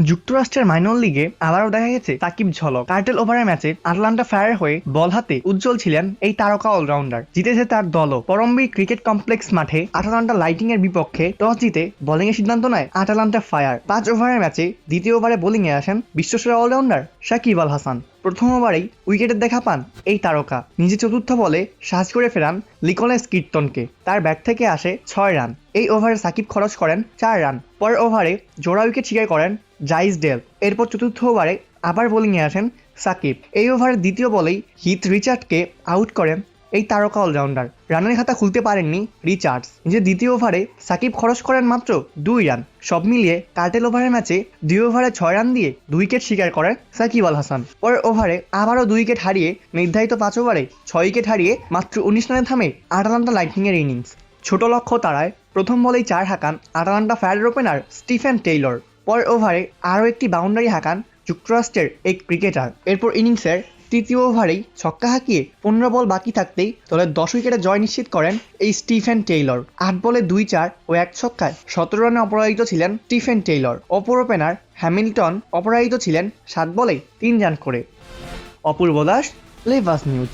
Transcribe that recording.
যুক্তরাষ্ট্রের মাইনর লিগে আবারও দেখা গেছে সাকিব ঝলক। কার্টেল ওভারের ম্যাচে আটলান্টা ফায়ারের হয়ে বল হাতে উজ্জ্বল ছিলেন এই তারকা অলরাউন্ডার। জিতেছে তার দলও। পরমবীর ক্রিকেট কমপ্লেক্স মাঠে আটালান্টা লাইটিং এর বিপক্ষে টস জিতে বোলিং এর সিদ্ধান্ত নেয় আটালান্টা ফায়ার। 5 ওভারের ম্যাচে দ্বিতীয় ওভারে বোলিং এ আসেন বিশ্বসেরা অলরাউন্ডার সাকিব আল হাসান। প্রথম ওভারেই উইকেটের দেখা পান এই তারকা। নিজে চতুর্থ বলে সাজ করে ফেরান লিকলেস কির্টনকে। তার ব্যাট থেকে আসে 6 রান। এই ওভারে সাকিব খরচ করেন 4 রান। পরের ওভারে জোড়া উইকেট শিকার করেন জাইস ডেল। এরপর চতুর্থ ওভারে আবার বোলিংয়ে আসেন সাকিব। এই ওভারের দ্বিতীয় বলেই হিথ রিচার্ডকে আউট করেন এই তারকা অলরাউন্ডার। রানের খাতা খুলতে পারেননি রিচার্ডস। নিজের দ্বিতীয় ওভারে সাকিব খরচ করেন মাত্র 2 রান। সব মিলিয়ে কার্টেল ওভারের ম্যাচে 2 ওভারে 6 রান দিয়ে 2 উইকেট শিকার করেন সাকিব আল হাসান। পরের ওভারে আবারও 2 উইকেট হারিয়ে নির্ধারিত 5 ওভারে 6 উইকেট হারিয়ে মাত্র 19 রানে থামে আটালান্টা লাইটনিং এর ইনিংস। ছোট লক্ষ্য তারায় প্রথম বলেই 4 হাঁকান আটালান্টা ফায়ারের ওপেনার স্টিফেন টেইলর। পরের ওভারে আরও একটি বাউন্ডারি হাঁকান যুক্তরাষ্ট্রের এক ক্রিকেটার। এরপর ইনিংসের তৃতীয় ওভারেই ছক্কা হাঁকিয়ে 15 বল বাকি থাকতেই দলের 10 উইকেটে জয় নিশ্চিত করেন এই স্টিফেন টেইলর। 8 বলে 2 4 ও 1 ছক্কায় 17 রানে অপরাজিত ছিলেন স্টিফেন টেইলর। অপর ওপেনার হ্যামিল্টন অপরাজিত ছিলেন 7 বলে 3 রান করে। অপূর্ব দাস, লেভাস নিউজ।